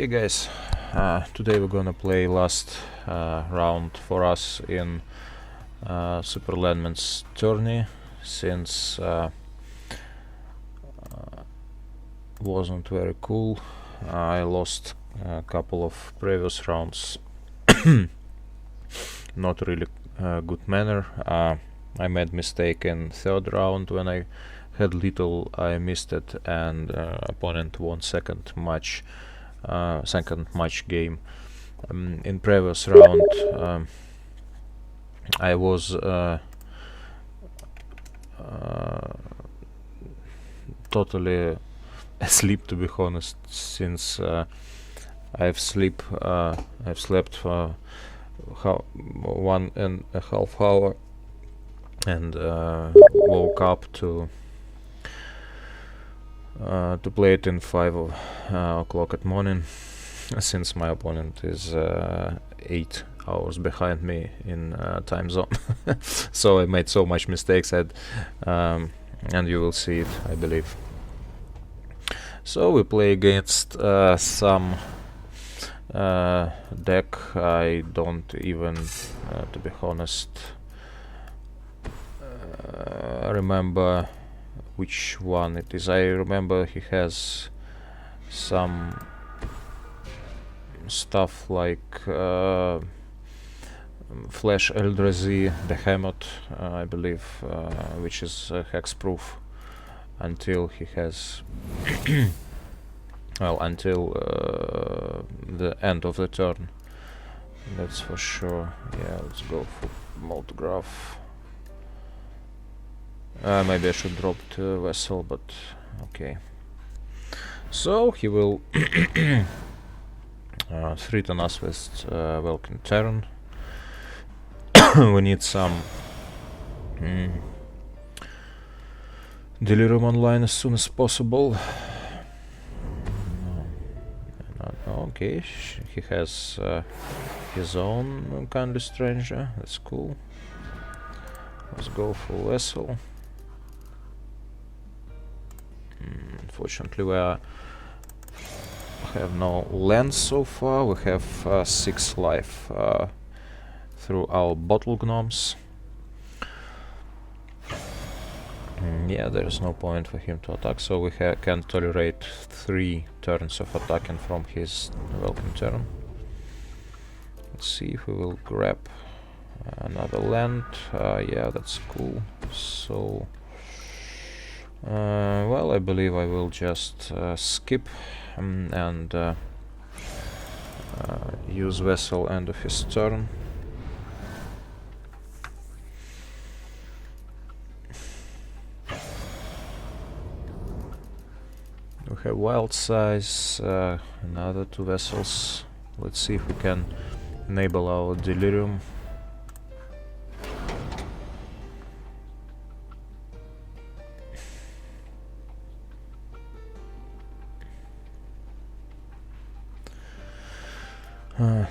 Okay guys, today we're gonna play last round for us in SuperLadMan's tourney, since wasn't very cool. I lost a couple of previous rounds not really good manner. I made mistake in third round when I had little, I missed it, and opponent won second match game. In previous round I was totally asleep, to be honest, since I've slept for 1.5 hours and woke up to play it in 5 o'clock at morning, since my opponent is 8 hours behind me in time zone. So I made so much mistakes, and you will see it, I believe. So we play against some deck I don't even, to be honest, remember which one it is. I remember he has some stuff like Flash Eldrazi, the Hammock, I believe, which is hexproof until he has well, until the end of the turn, that's for sure. Yeah, let's go for multigraph. Maybe I should drop to Vessel, but okay. So he will threaten us with Welcome Terran. We need some Delirium online as soon as possible. Okay, he has his own Kindly Stranger, that's cool. Let's go for Vessel. Unfortunately, we have no lands so far. We have 6 life through our bottle gnomes. Yeah, there is no point for him to attack, so we can tolerate 3 turns of attacking from his Welcome turn. Let's see if we will grab another land. Yeah, that's cool. So well, I believe I will just skip and use Vessel end of his turn. We have Wild Size, another 2 vessels. Let's see if we can enable our Delirium.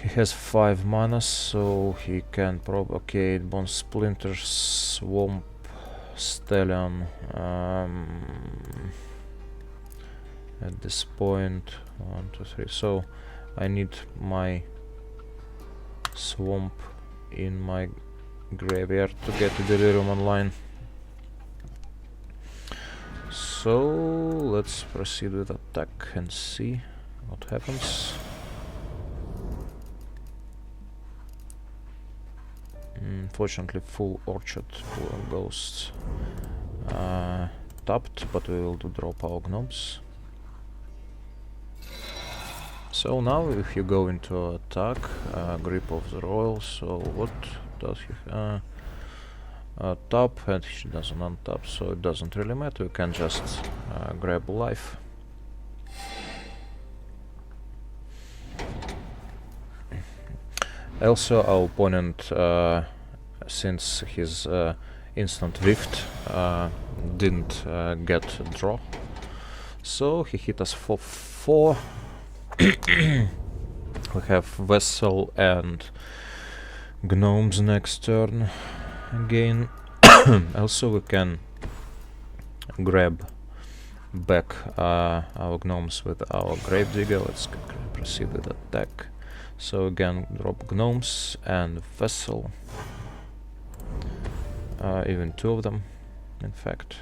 He has 5 mana, so he can provocate Bone Splinter, Swamp, Stallion. At this point, 1, 2, 3. So I need my Swamp in my graveyard to get the Delirium online. So let's proceed with attack and see what happens. Unfortunately, full Orchard goes tapped, but we will drop our gnomes. So now if you go into attack, Grip of the Royal, so what does he tap, and he doesn't untap, so it doesn't really matter, you can just grab life. Also, our opponent, since his instant Rift didn't get a draw, so he hit us for 4. We have Vessel and Gnomes next turn again. Also, we can grab back our Gnomes with our Gravedigger. Let's grab proceed with attack. So again, drop gnomes and vessel. Even two of them, in fact.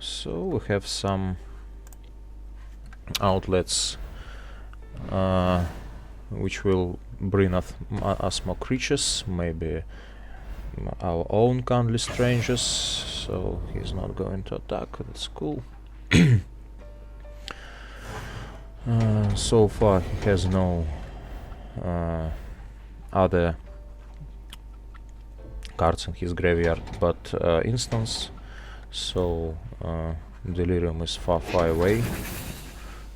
So we have some outlets which will bring us more creatures, maybe our own kindly strangers, so he's not going to attack, that's cool. So far he has no other cards in his graveyard but instants, so Delirium is far away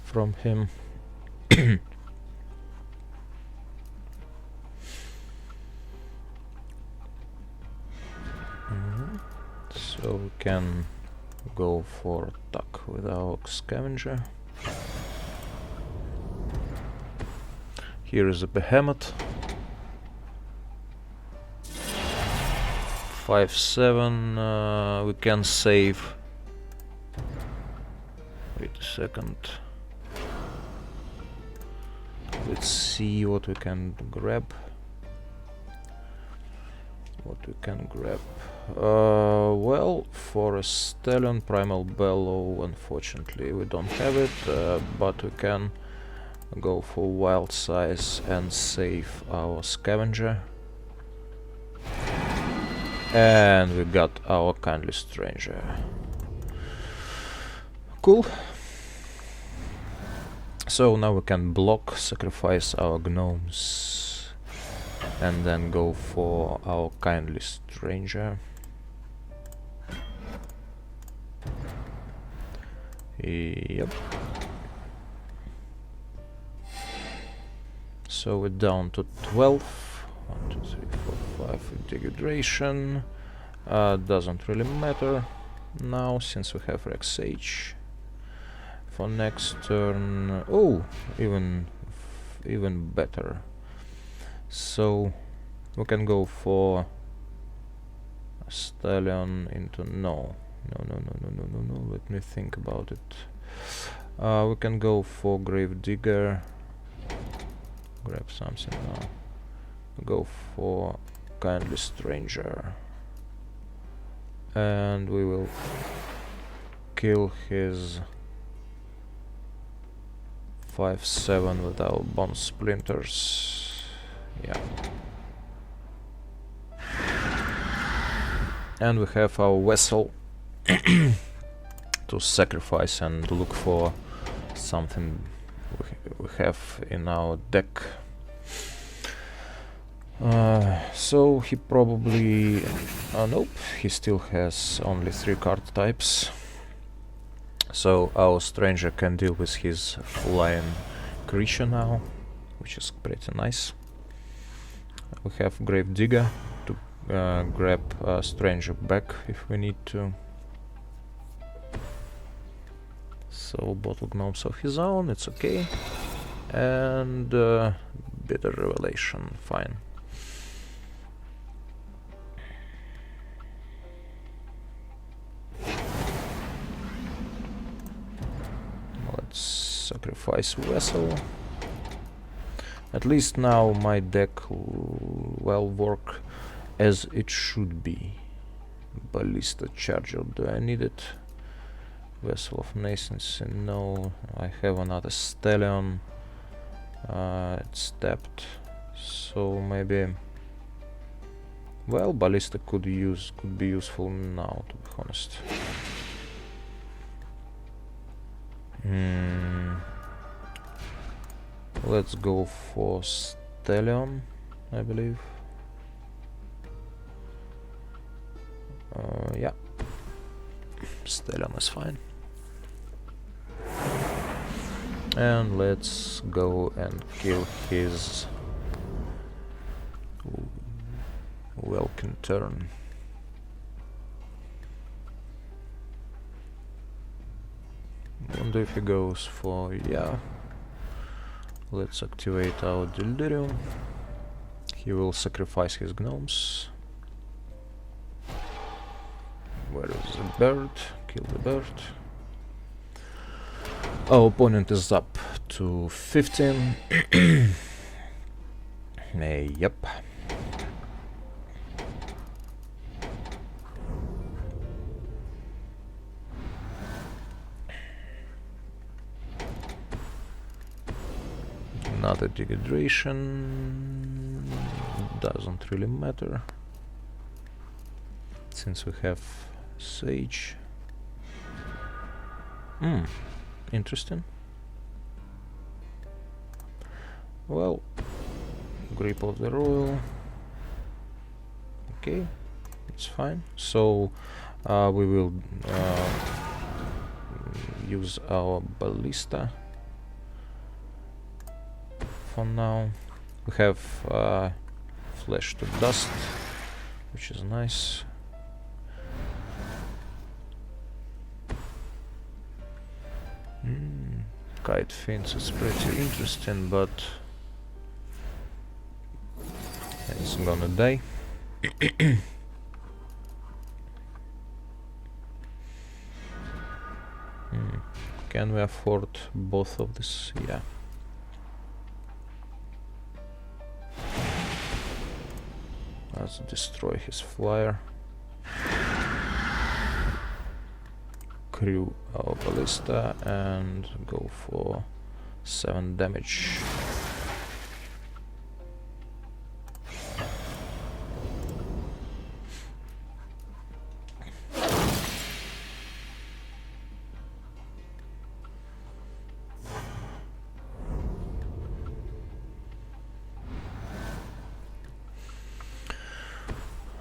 from him. So we can go for attack with our scavenger. Here is a behemoth. 5/7. We can save. Wait a second. Let's see what we can grab. Well, for a Stallion Primal Bellow, unfortunately we don't have it, but we can go for Wild Size and save our Scavenger. And we got our Kindly Stranger. Cool. So now we can block, sacrifice our gnomes, and then go for our Kindly Stranger. Yep. So we're down to 12. 1, 2, 3, 4, 5 integration. Doesn't really matter now since we have Rex Sage. For next turn, oh, even better. So we can go for a Stallion into no. Let me think about it. We can go for Gravedigger. Grab something now. Go for Kindly Stranger. And we will kill his 5/7 with our Bone Splinters. Yeah. And we have our vessel to sacrifice and look for something we have in our deck. So he probably... nope, he still has only 3 card types. So our stranger can deal with his flying creature now, which is pretty nice. We have Gravedigger to grab stranger back if we need to. So bottle gnomes of his own, it's okay. And Bitter Revelation, fine. Let's sacrifice Vessel. At least now my deck will work as it should be. Ballista Charger, do I need it? Vessel of Nascency, no. I have another Stallion. It's tapped, so maybe... Well, Ballista could be useful now, to be honest. Let's go for Stallion, I believe. Yeah, Stallion is fine. And let's go and kill his Welkin turn. Wonder if he goes for... yeah. Let's activate our Delirium. He will sacrifice his gnomes. Where is the bird? Kill the bird. Our opponent is up to 15. Yep. Another dehydration. Doesn't really matter, since we have Sage. Interesting. Well, Grip of the Royal. Okay, it's fine. So we will use our Ballista for now. We have Flash to Dust, which is nice. Kite Fins is pretty interesting, but it's gonna die. Can we afford both of this? Yeah. Let's destroy his flyer. Crew our Ballista and go for 7 damage.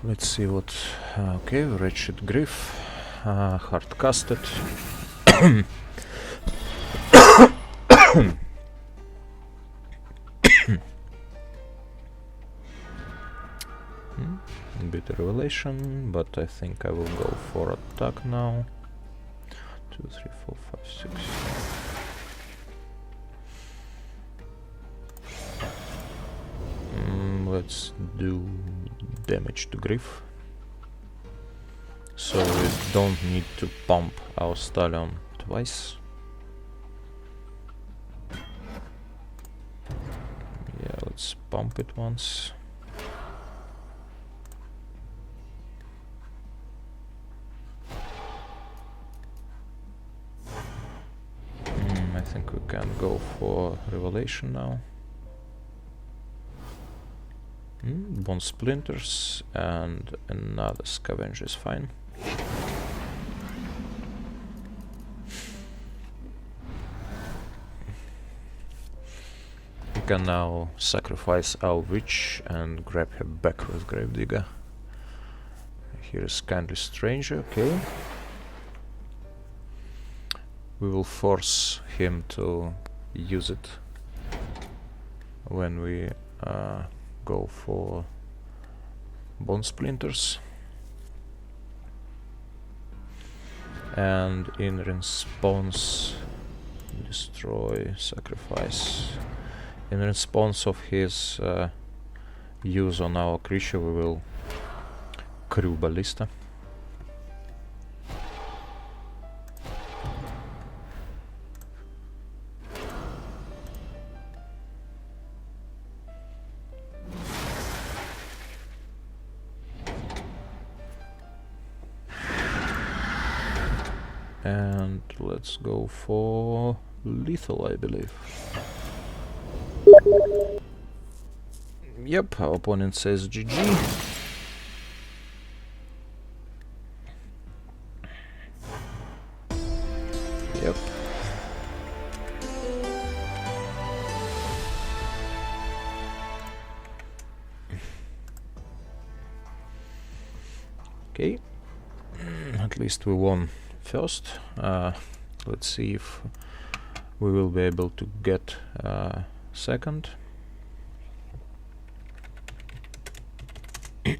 Let's see what. Okay, Wretched Griff, hard casted. Bit of Revelation, but I think I will go for attack now. 2, 3, 4, 5, 6. Let's do damage to Griff, so we don't need to pump our Stallion twice. Yeah, let's pump it once. I think we can go for Revelation now. Bone Splinters and another Scavenger is fine. We can now sacrifice our Witch and grab her back with Gravedigger. Here's Kindly Stranger, okay. We will force him to use it when we go for Bone Splinters, and in response destroy, sacrifice. In response of his use on our creature, we will crew Ballista. And let's go for lethal, I believe. Yep, our opponent says GG. Yep. Okay. At least we won first. Let's see if we will be able to get second. Okay,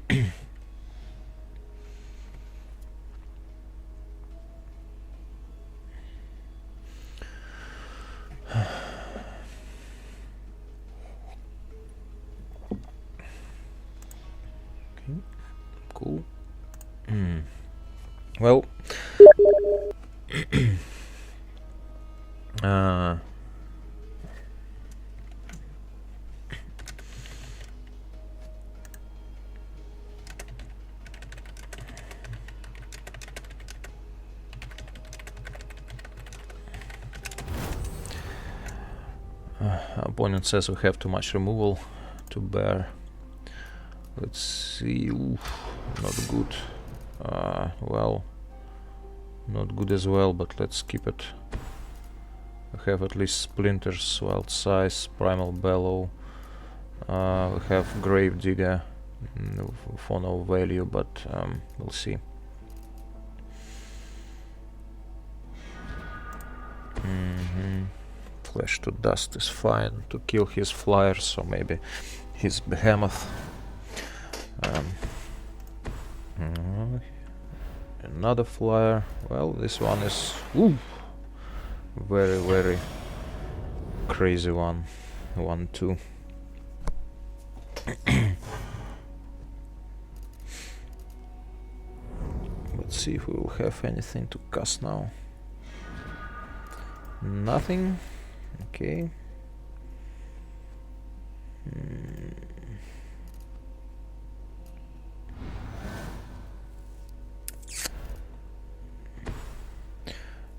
cool. Well, opponent says we have too much removal to bear. Let's see. Oof, not good. Well, not good as well, but let's keep it. We have at least Splinters, Wild Size, Primal Bellow. We have Gravedigger for no value, but we'll see. Flash to Dust is fine to kill his flyers, or maybe his Behemoth. Another flyer. Well, this one is very, very crazy one. 1/2. Let's see if we will have anything to cast now. Nothing. Okay.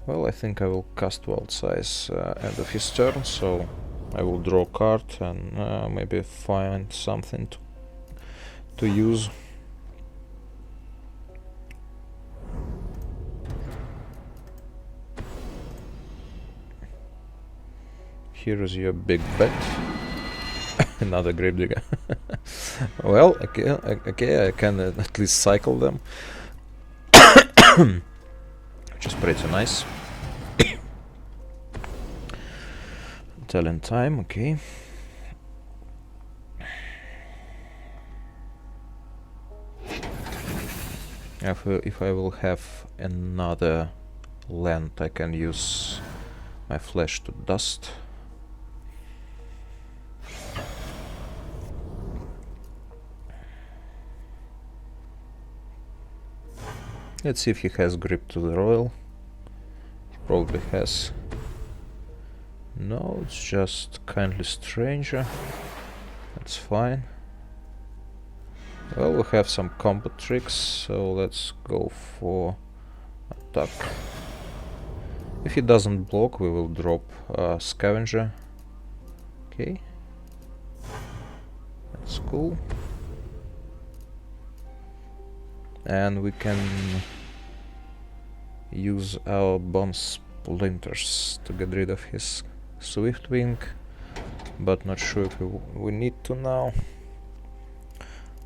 Well, I think I will cast Wild Size end of his turn, so I will draw a card and maybe find something to use. Here is your big bet. Another Gravedigger. Well, okay, I can at least cycle them, which is pretty nice. Talent time, okay. If I will have another land, I can use my Flash to Dust. Let's see if he has grip to the Royal. He probably has. No, it's just Kindly Stranger. That's fine. Well, we have some combo tricks, so let's go for attack. If he doesn't block, we will drop Scavenger. Okay. That's cool. And we can use our Bone Splinters to get rid of his Swiftwing, but not sure if we need to now.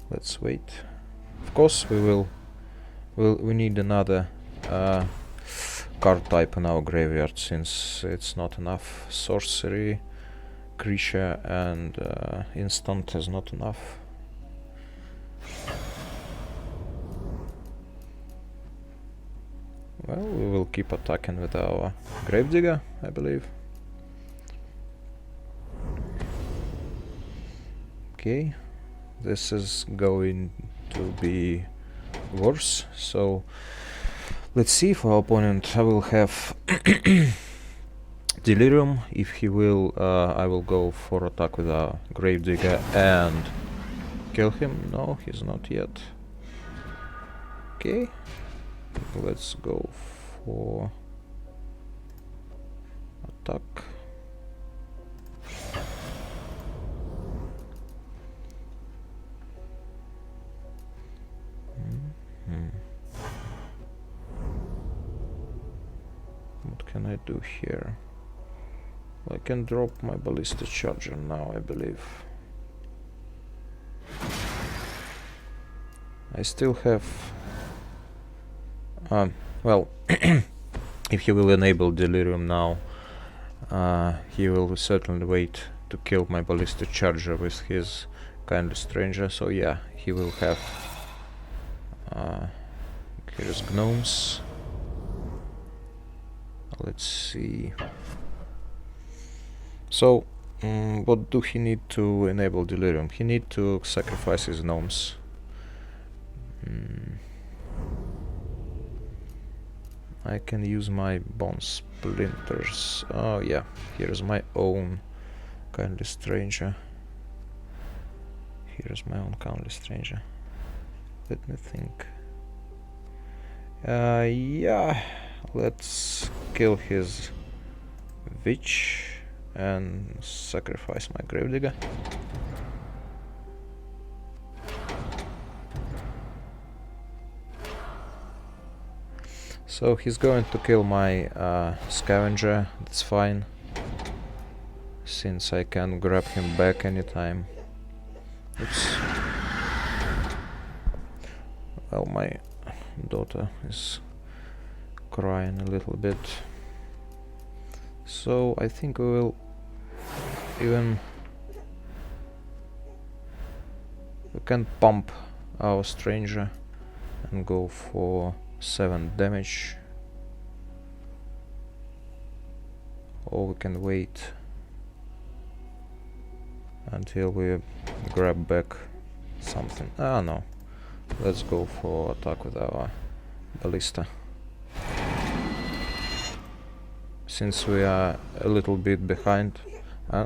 Let's wait. Of course, we need another card type in our graveyard, since it's not enough. Sorcery, creature, and instant is not enough. Well, we will keep attacking with our Gravedigger, I believe. Okay, this is going to be worse, so let's see if our opponent will have Delirium. If he will, I will go for attack with our Gravedigger and kill him. No, he's not yet. Okay. Let's go for attack. What can I do here? I can drop my Ballistic Charger now, I believe. I still have well, if he will enable Delirium now, he will certainly wait to kill my Ballistic Charger with his Kindly Stranger, so yeah, he will have here's Gnomes. Let's see. So, what do he need to enable Delirium? He need to sacrifice his Gnomes. I can use my bone splinters. Oh yeah, here's my own kindly stranger. Here's my own kindly stranger. Let me think. Yeah, let's kill his witch and sacrifice my gravedigger. So he's going to kill my scavenger. That's fine, since I can grab him back anytime. Oops. Well, my daughter is crying a little bit. So I think we will even... we can pump our stranger and go for 7 damage. Or we can wait until we grab back something. Ah no, let's go for attack with our ballista. Since we are a little bit behind.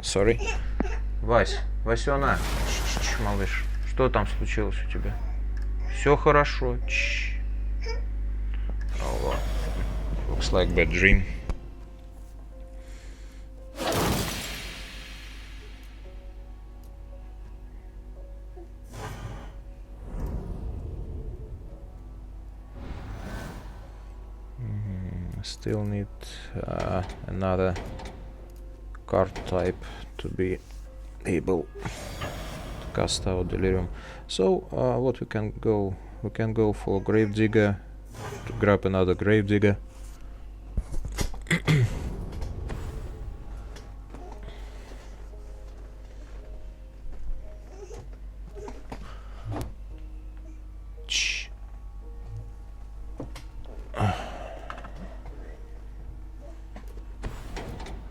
Sorry. Васёна, малыш, что там случилось у тебя? Все хорошо. Oh, looks like bad dream. Still need another card type to be able to cast our delirium. So what we can go for gravedigger to grab another gravedigger.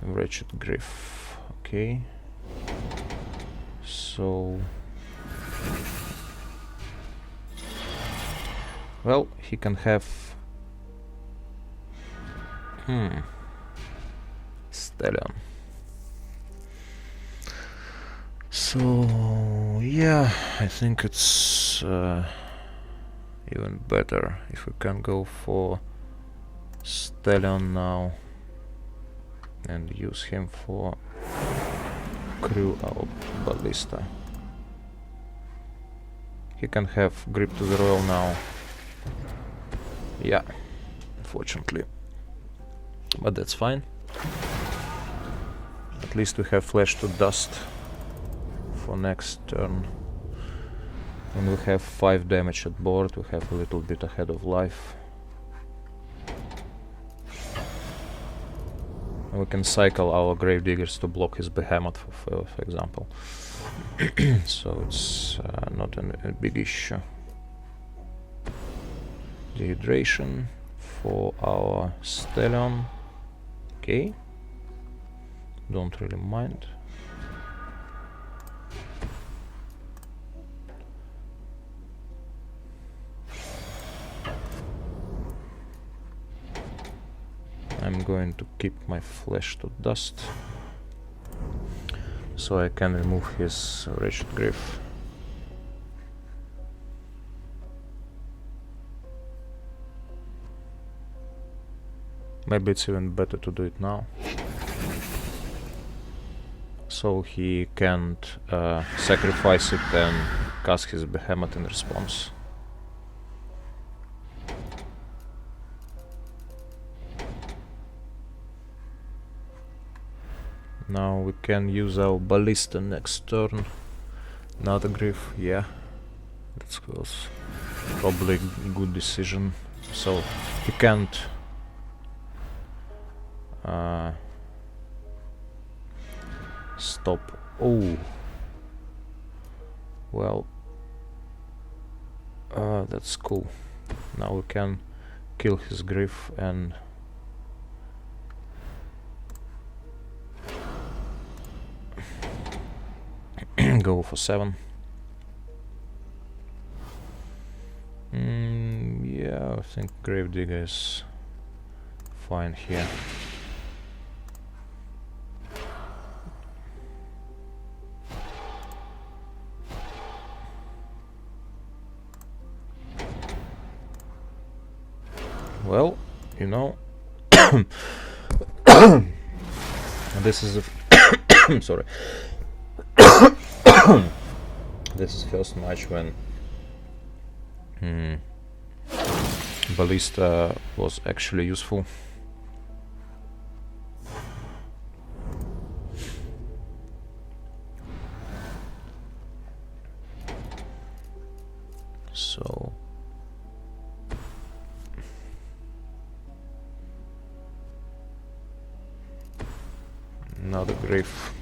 Wretched Griff. Okay. So... well, he can have... Stallion. So... yeah, I think it's even better if we can go for Stallion now and use him for crew our ballista. He can have grip to the royal now. Yeah, unfortunately. But that's fine. At least we have flesh to dust for next turn. When we have 5 damage at board, we have a little bit ahead of life. We can cycle our gravediggers to block his behemoth, for example. So it's not a big issue. Dehydration for our Stallion. Okay. Don't really mind. I'm going to keep my flesh to dust so I can remove his wretched griff. Maybe it's even better to do it now, so he can't sacrifice it and cast his behemoth in response. Now we can use our ballista next turn. Another griff, yeah. That was probably a good decision. So he can't stop. Oh, well, that's cool. Now we can kill his griff and go for 7. Yeah, I think Gravedigger is fine here. Well, you know, this is a sorry. This is first match when Ballista was actually useful. So another grief,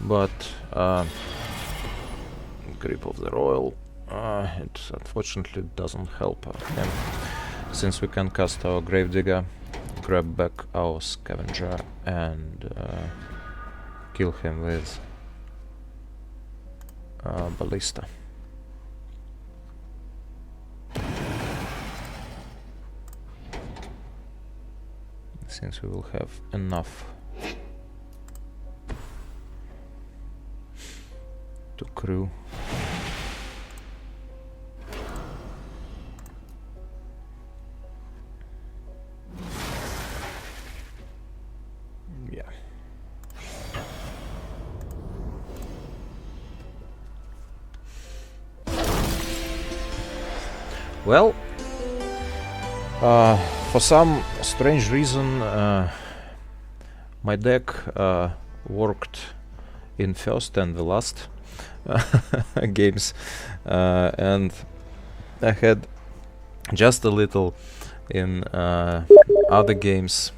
but grip of the royal, it unfortunately doesn't help him, since we can cast our Gravedigger, grab back our Scavenger and kill him with Ballista. Since we will have enough to crew. Yeah. Well, for some strange reason, my deck worked in first and the last games, and I had just a little in other games.